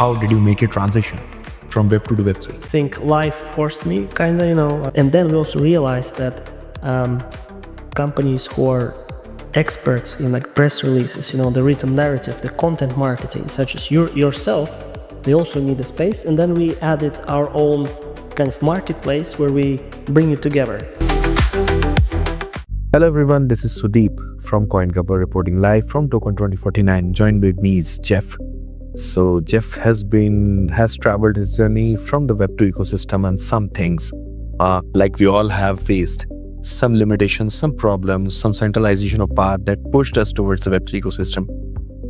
how did you make a transition from Web 2 to Web 3? I think life forced me, and then we also realized that companies who are experts in like press releases, the written narrative, the content marketing, such as yourself, they also need a space. And then we added our own kind of marketplace where we bring it together. Hello everyone, this is Sudeep from Coin Gabbar reporting live from TOKEN2049. Joined with me is Jeff. So Jeff has traveled his journey from the Web 2 ecosystem, and some things like we all have faced some limitations, some problems, some centralization of power that pushed us towards the Web 3 ecosystem.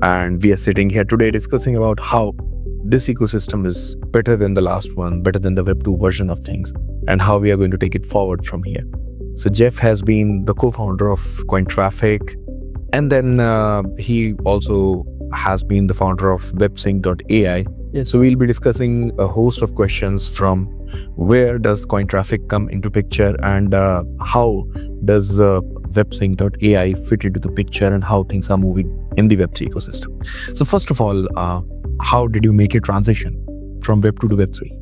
And we are sitting here today discussing about how this ecosystem is better than the last one, better than the Web 2 version of things, and how we are going to take it forward from here. So Jeff has been the co-founder of Cointraffic, and then he also has been the founder of websync.ai. Yes. So we'll be discussing a host of questions from where does Cointraffic come into picture, and how does websync.ai fit into the picture, and how things are moving in the Web3 ecosystem. So first of all, how did you make a transition from Web 2 to Web 3?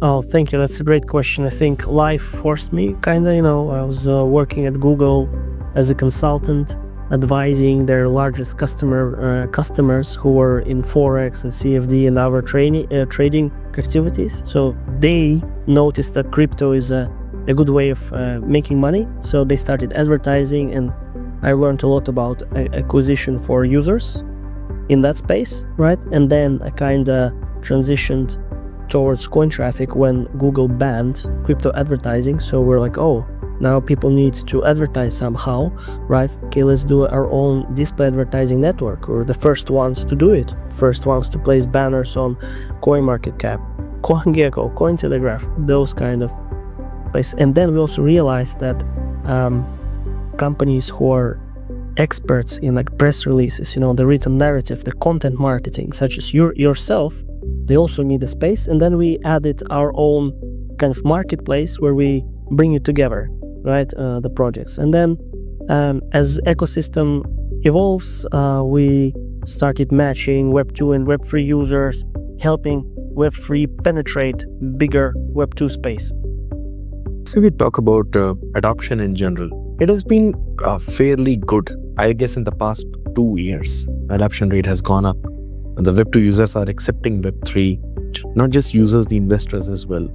Oh, thank you. That's a great question. I think life forced me, I was working at Google as a consultant, advising their largest customers who were in Forex and CFD and other trading activities. So they noticed that crypto is a good way of making money. So they started advertising, and I learned a lot about acquisition for users in that space, right? And then I transitioned towards Cointraffic when Google banned crypto advertising. So we're like, oh, now people need to advertise somehow, right? Okay, let's do our own display advertising network. We're the first ones to do it. First ones to place banners on CoinMarketCap, CoinGecko, Cointelegraph, those kind of places. And then we also realized that companies who are experts in like press releases, the written narrative, the content marketing, such as yourself, they also need a space. And then we added our own kind of marketplace where we bring it together, right? The projects. And then as ecosystem evolves, we started matching Web 2 and Web 3 users, helping Web 3 penetrate bigger Web 2 space. So we talk about adoption in general. It has been fairly good. I guess in the past 2 years, adoption rate has gone up. The Web 2 users are accepting Web 3, not just users, the investors as well.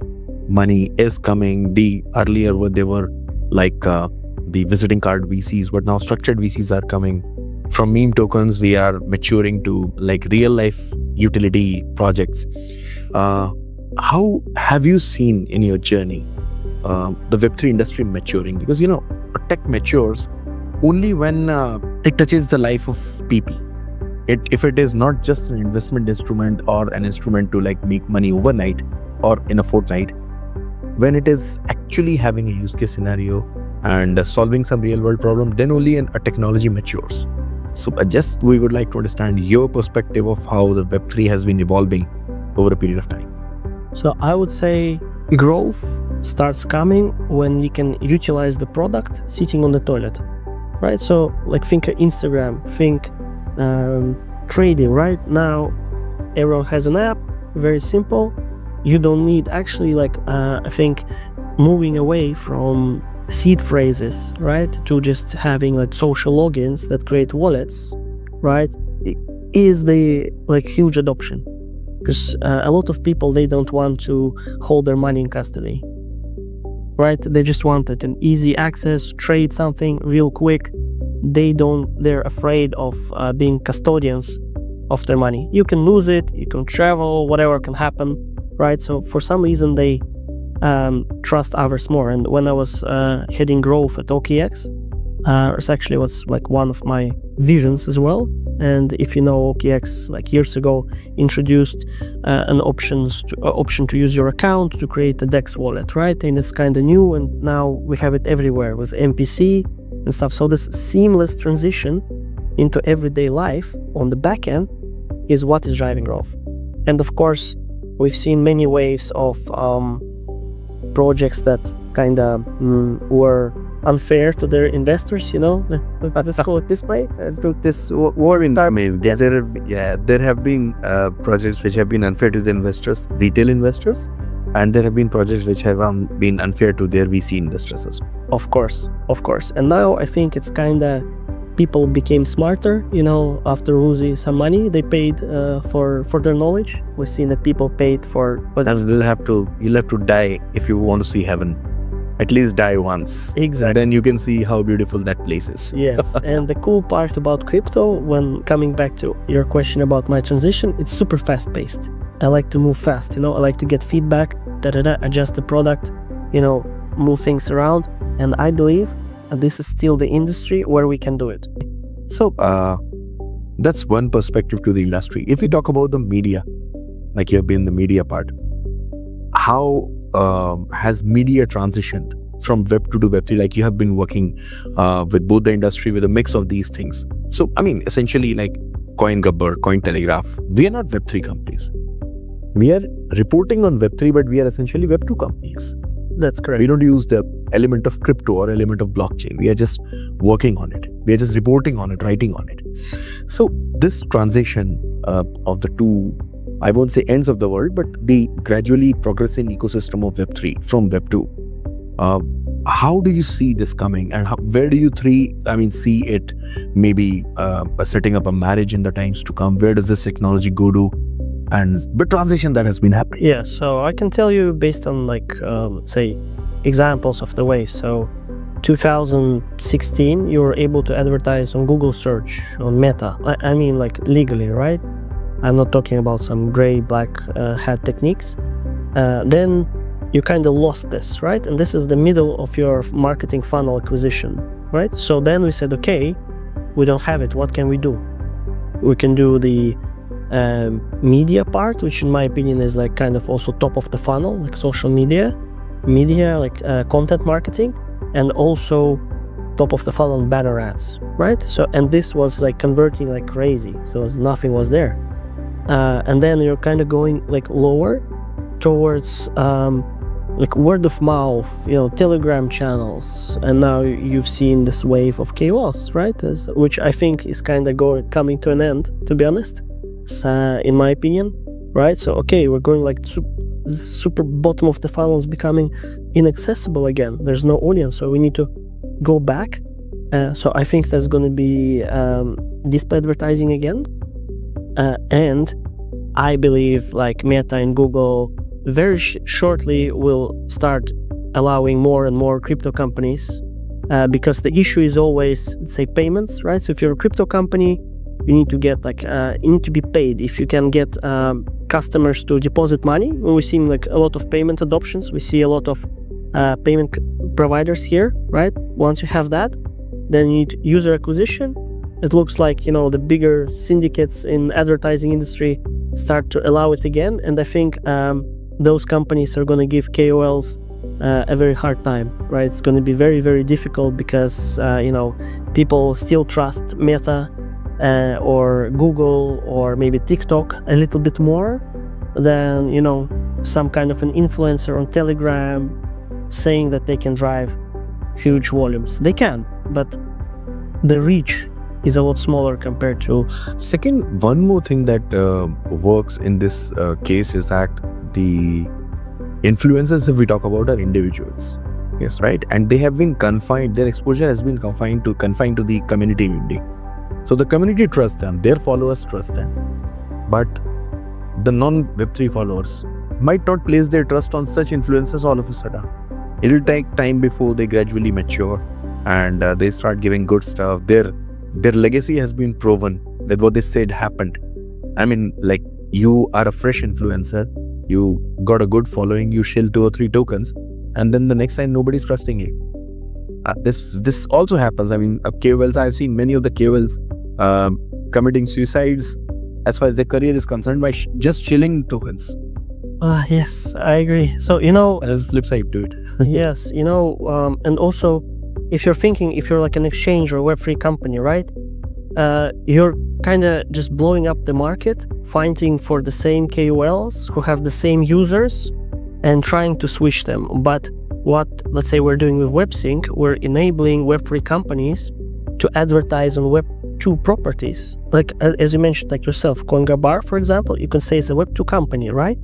Money is coming. Earlier they were like the visiting card VCs, but now structured VCs are coming. From meme tokens, we are maturing to like real life utility projects. How have you seen in your journey the Web3 industry maturing? Because tech matures only when it touches the life of people. If it is not just an investment instrument or an instrument to like make money overnight or in a fortnight, when it is actually having a use case scenario and solving some real world problem, then only a technology matures. So we would like to understand your perspective of how the Web3 has been evolving over a period of time. So I would say growth starts coming when you can utilize the product sitting on the toilet, right? So like think Instagram, think trading. Right now everyone has an app, very simple. You don't need actually I think moving away from seed phrases, right, to just having like social logins that create wallets, right, is the huge adoption. Because a lot of people, they don't want to hold their money in custody, right? They just want an easy access, trade something real quick. They're afraid of being custodians of their money. You can lose it, you can travel, whatever can happen, right? So for some reason they trust others more. And when I was heading growth at OKX, it actually was like one of my visions as well. And if you know, OKX years ago introduced an option to use your account to create a DEX wallet, right? And it's kind of new, and now we have it everywhere with MPC and stuff. So this seamless transition into everyday life on the back end is what is driving growth. And of course, we've seen many waves of projects that were unfair to their investors, let's call it this way. This war in There have been projects which have been unfair to the investors, retail investors, and there have been projects which have been unfair to their VC investors as well. Of course. And now I think it's kind of people became smarter, after losing some money, they paid for their knowledge. We've seen that people paid for... But you'll have to die if you want to see heaven. At least die once. Exactly. Then you can see how beautiful that place is. Yes. And the cool part about crypto, when coming back to your question about my transition, it's super fast paced. I like to move fast, I like to get feedback, adjust the product, move things around. And I believe this is still the industry where we can do it. So that's one perspective to the industry. If we talk about the media, like you have been in the media part, how has media transitioned from Web2 to Web3? Like you have been working with both the industry, with a mix of these things. So, essentially like Coin Gabbar, Cointelegraph, we are not Web3 companies. We are reporting on Web3, but we are essentially Web2 companies. That's correct. We don't use the element of crypto or element of blockchain. We are just working on it. We are just reporting on it, writing on it. So this transition of the two, I won't say ends of the world, but the gradually progressing ecosystem of Web3 from Web2, how do you see this coming, and where do you see it maybe setting up a marriage in the times to come? Where does this technology go to? And the transition that has been happening. Yeah, so I can tell you based on say examples of the way. So 2016, you were able to advertise on Google search, on Meta. Legally, right? I'm not talking about some gray, black hat techniques. Then you kind of lost this, right? And this is the middle of your marketing funnel acquisition, right? So then we said, okay, we don't have it. What can we do? We can do the media part, which in my opinion is like kind of also top of the funnel, like social media, like content marketing, and also top of the funnel banner ads, right? So, and this was like converting like crazy. So nothing was there. And then you're kind of going like lower towards like word of mouth, Telegram channels, and now you've seen this wave of KOLs, right? Which I think is kind of coming to an end, to be honest. In my opinion, right? So okay, we're going like super bottom of the funnel is becoming inaccessible again. There's no audience, so we need to go back. So I think there's going to be display advertising again, and I believe like Meta and Google very shortly will start allowing more and more crypto companies, because the issue is always, say, payments, right? So if you're a crypto company, you need to get you need to be paid. If you can get customers to deposit money, we've seen like a lot of payment adoptions. We see a lot of payment providers here, right? Once you have that, then you need user acquisition. It looks like, the bigger syndicates in advertising industry start to allow it again. And I think those companies are going to give KOLs a very hard time, right? It's going to be very, very difficult because, people still trust Meta or Google or maybe TikTok a little bit more than, some kind of an influencer on Telegram saying that they can drive huge volumes. They can, but the reach is a lot smaller compared to... Second, one more thing that works in this case is that the influencers, if we talk about, are individuals. Yes, right? And they have been confined, their exposure has been confined to the community only. So the community trusts them, their followers trust them. But the non-Web3 followers might not place their trust on such influencers all of a sudden. It will take time before they gradually mature and they start giving good stuff. Their legacy has been proven that what they said happened. Like you are a fresh influencer, you got a good following, you shill 2 or 3 tokens, and then the next time nobody's trusting you. This also happens. KOLs, I've seen many of the KOLs committing suicides as far as their career is concerned by just chilling tokens. Yes, I agree. So, there's a flip side to it. Yes, and also if you're like an exchange or a Web3 company, right? You're kind of just blowing up the market, fighting for the same KOLs who have the same users and trying to switch them. But what, let's say, we're doing with WebSync, we're enabling Web3 companies to advertise on Web2 properties. Like, as you mentioned, like yourself, Coin Gabbar, for example, you can say it's a Web2 company, right?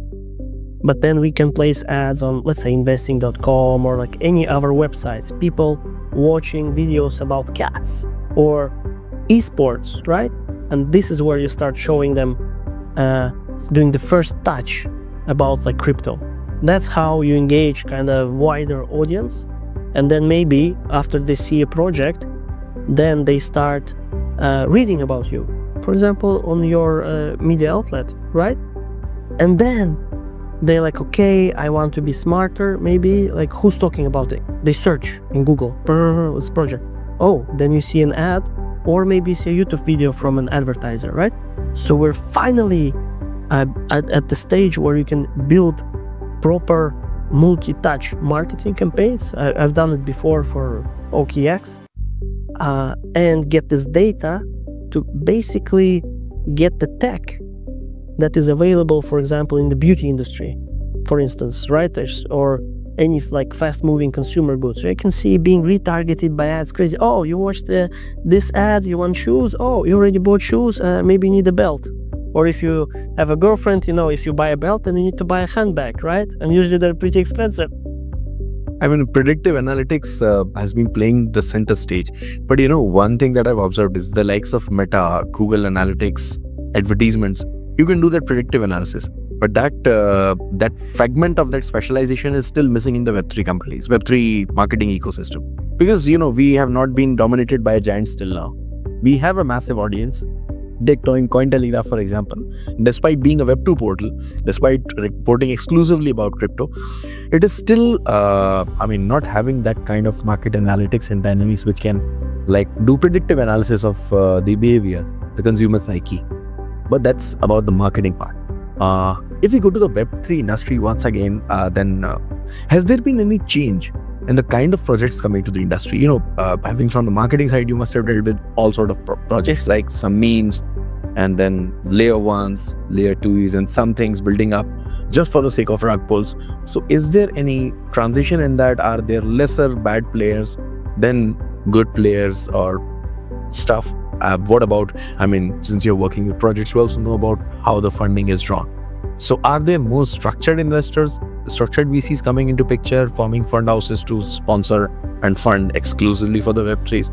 But then we can place ads on, let's say, investing.com or like any other websites, people watching videos about cats or esports, right? And this is where you start showing them doing the first touch about like crypto. That's how you engage kind of wider audience. And then maybe after they see a project, then they start reading about you, for example, on your media outlet, right? And then they're like, okay, I want to be smarter, maybe, like, who's talking about it? They search in Google, this project. Oh, then you see an ad, or maybe you see a YouTube video from an advertiser, right? So we're finally at the stage where you can build proper multi-touch marketing campaigns. I've done it before for OKX, and get this data to basically get the tech that is available, for example, in the beauty industry, for instance, right? Or any like fast-moving consumer goods. So you can see being retargeted by ads crazy. Oh, you watched this ad, you want shoes? Oh, you already bought shoes, maybe you need a belt. Or if you have a girlfriend, you know, if you buy a belt, then you need to buy a handbag, right? And usually they're pretty expensive. I mean, predictive analytics has been playing the center stage. But you know, one thing that I've observed is the likes of Meta, Google Analytics, advertisements, you can do that predictive analysis. But that fragment of that specialization is still missing in the Web3 companies, Web3 marketing ecosystem. Because, you know, we have not been dominated by a giant still now. We have a massive audience. Take Cointraffic, for example. Despite being a Web2 portal, despite reporting exclusively about crypto, it is still, not having that kind of market analytics and dynamics which can like do predictive analysis of the behavior, the consumer psyche. But that's about the marketing part. If we go to the Web3 industry once again, then has there been any change in the kind of projects coming to the industry? You know, having from the marketing side, you must have dealt with all sort of projects like some memes, and then layer ones, layer twos, and some things building up just for the sake of rug pulls. So is there any transition in that? Are there lesser bad players than good players or stuff? What about, since you're working with projects, you also know about how the funding is drawn. So are there more structured investors, structured VCs coming into picture, forming fund houses to sponsor and fund exclusively for the Web3s?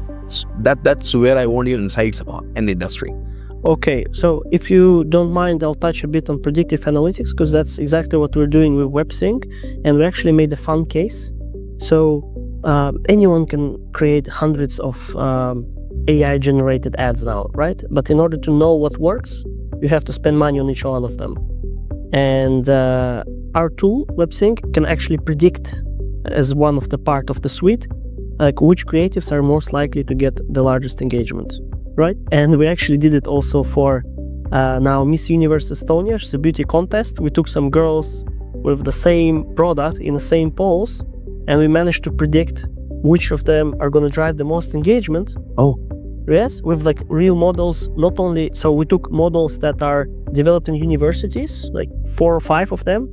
That's where I want your insights about in the industry. Okay, so if you don't mind, I'll touch a bit on predictive analytics, because that's exactly what we're doing with WebSync, and we actually made a fun case. So anyone can create hundreds of AI-generated ads now, right? But in order to know what works, you have to spend money on each one of them. And our tool, WebSync, can actually predict, as one of the part of the suite, like which creatives are most likely to get the largest engagement, right? And we actually did it also for now Miss Universe Estonia. It's a beauty contest. We took some girls with the same product in the same polls, and we managed to predict which of them are going to drive the most engagement. Oh. Yes, with like real models, not only, so we took models that are developed in universities, like 4 or 5 of them,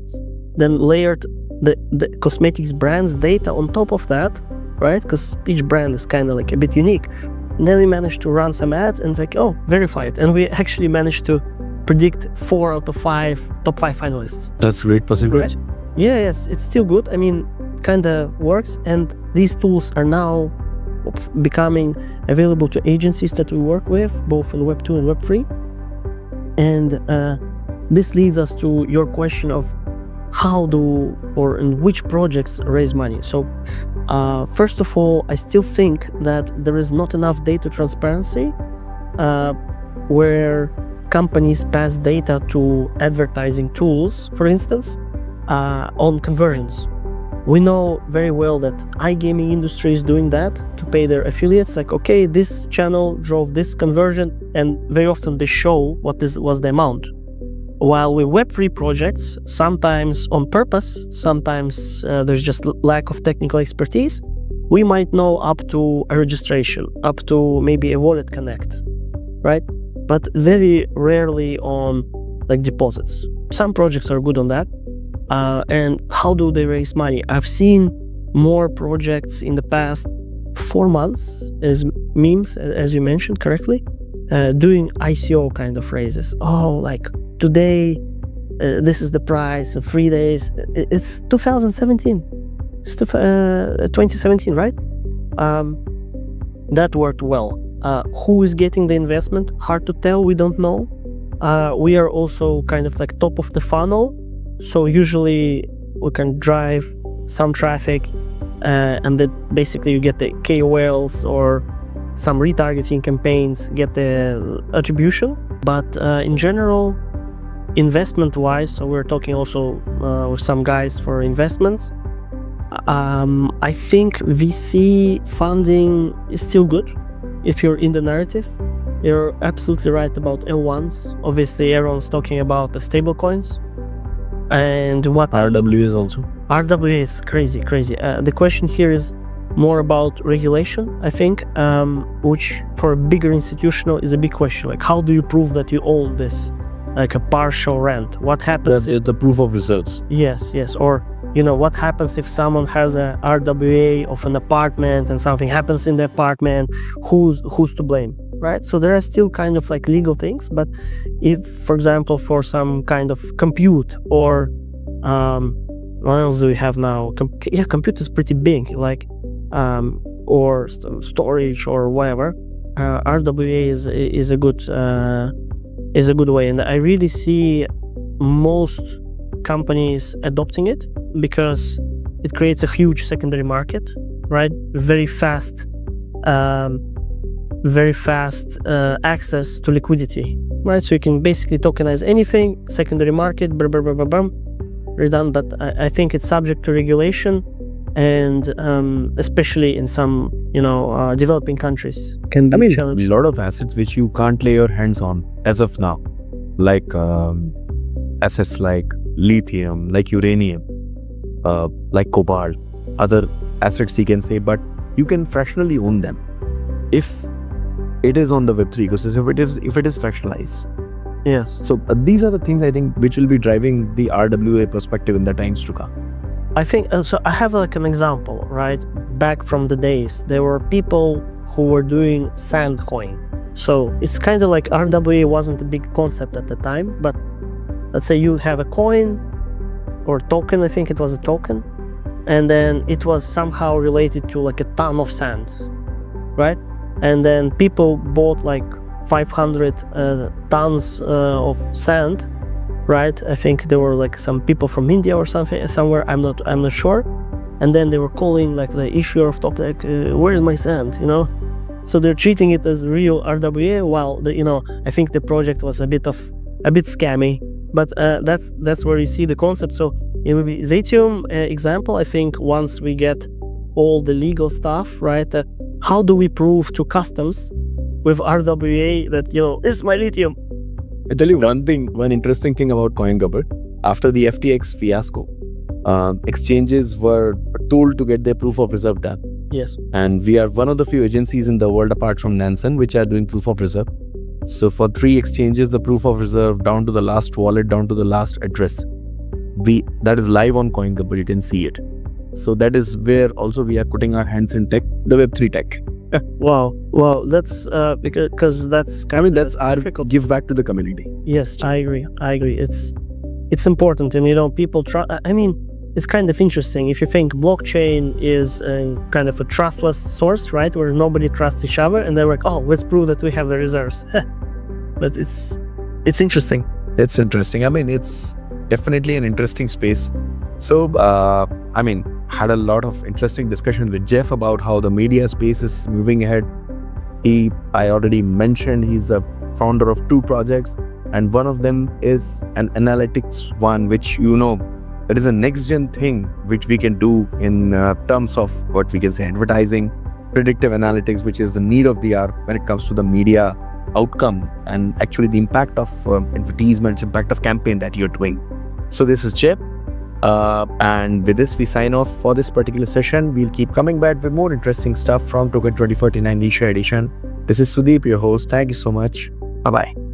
then layered the cosmetics brands data on top of that, right? Because each brand is kind of like a bit unique. And then we managed to run some ads and it's like, oh, verify it. And we actually managed to predict 4 out of 5 top 5 finalists. That's great percentage. Right? Yeah, yes, it's still good. Kind of works. And these tools are now becoming available to agencies that we work with, both in Web2 and Web3. And this leads us to your question of how or in which projects raise money. So first of all, I still think that there is not enough data transparency where companies pass data to advertising tools, for instance, on conversions. We know very well that iGaming industry is doing that to pay their affiliates. Like, okay, this channel drove this conversion, and very often they show what was the amount. While with Web3 projects, sometimes on purpose, sometimes there's just lack of technical expertise, we might know up to a registration, up to maybe a wallet connect, right? But very rarely on like deposits. Some projects are good on that. And how do they raise money? I've seen more projects in the past 4 months as memes, as you mentioned correctly, doing ICO kind of phrases. Oh, like today, this is the price of 3 days. It's 2017. It's 2017, right? That worked well. Who is getting the investment? Hard to tell. We don't know. We are also kind of like top of the funnel. So usually we can drive some traffic and then basically you get the KOLs or some retargeting campaigns get the attribution. But in general, investment-wise, so we're talking also with some guys for investments. I think VC funding is still good if you're in the narrative. You're absolutely right about L1s. Obviously, everyone's talking about the stable coins. And what RWAs also. RWA is crazy. The question here is more about regulation, I think, which for a bigger institutional is a big question. Like, how do you prove that you own this? Like a partial rent. What happens? The proof of reserves. Yes. Or, what happens if someone has a RWA of an apartment and something happens in the apartment? Who's to blame, right? So there are still kind of like legal things. But if, for example, for some kind of compute or what else do we have now? Compute is pretty big, like or storage or whatever. RWA is a good way, and I really see most companies adopting it because it creates a huge secondary market, right? Very fast access to liquidity, right? So you can basically tokenize anything, secondary market, redone. But I think it's subject to regulation, and especially in some developing countries can be challenged. A lot of assets which you can't lay your hands on as of now, like assets like lithium, like uranium, like cobalt, other assets you can say, but you can fractionally own them if it is on the Web3 ecosystem, if it is fractionalized. Yes. So these are the things I think which will be driving the RWA perspective in the times to come. I think so. I have like an example, right? Back from the days, there were people who were doing sand coin. So it's kind of like RWA wasn't a big concept at the time, but let's say you have a coin or token, I think it was a token, and then it was somehow related to like a ton of sand, right? And then people bought like 500 tons of sand, right? I think there were like some people from India or somewhere. I'm not sure. And then they were calling like the issuer of token, like, where's my sand? So they're treating it as real RWA, while I think the project was a bit scammy. But that's where you see the concept. So it will be lithium example. I think once we get all the legal stuff, right? How do we prove to customs with RWA that it's my lithium? I tell you one interesting thing about Coin Gabbar. After the FTX fiasco, exchanges were told to get their proof of reserve done. Yes. And we are one of the few agencies in the world apart from Nansen which are doing proof of reserve. So for 3 exchanges, the proof of reserve down to the last wallet, down to the last address, that is live on Coin Gabbar. You can see it. So that is where also we are putting our hands in tech, the Web3 tech. Wow, that's because that's that's our difficult. Give back to the community. Yes, I agree. It's important, and people try. I mean, it's kind of interesting if you think blockchain is kind of a trustless source, right, where nobody trusts each other, and they're like, oh, let's prove that we have the reserves. But it's interesting. It's interesting. I mean, it's definitely an interesting space. So, had a lot of interesting discussion with Jeff about how the media space is moving ahead. I already mentioned he's a founder of 2 projects, and one of them is an analytics one, which that is a next gen thing which we can do in terms of what we can say advertising, predictive analytics, which is the need of the hour when it comes to the media outcome and actually the impact of advertisements, impact of campaign that you're doing. So this is Jeff. And with this, we sign off for this particular session. We'll keep coming back with more interesting stuff from Token 2049 Niche Edition. This is Sudeep, your host. Thank you so much. Bye-bye.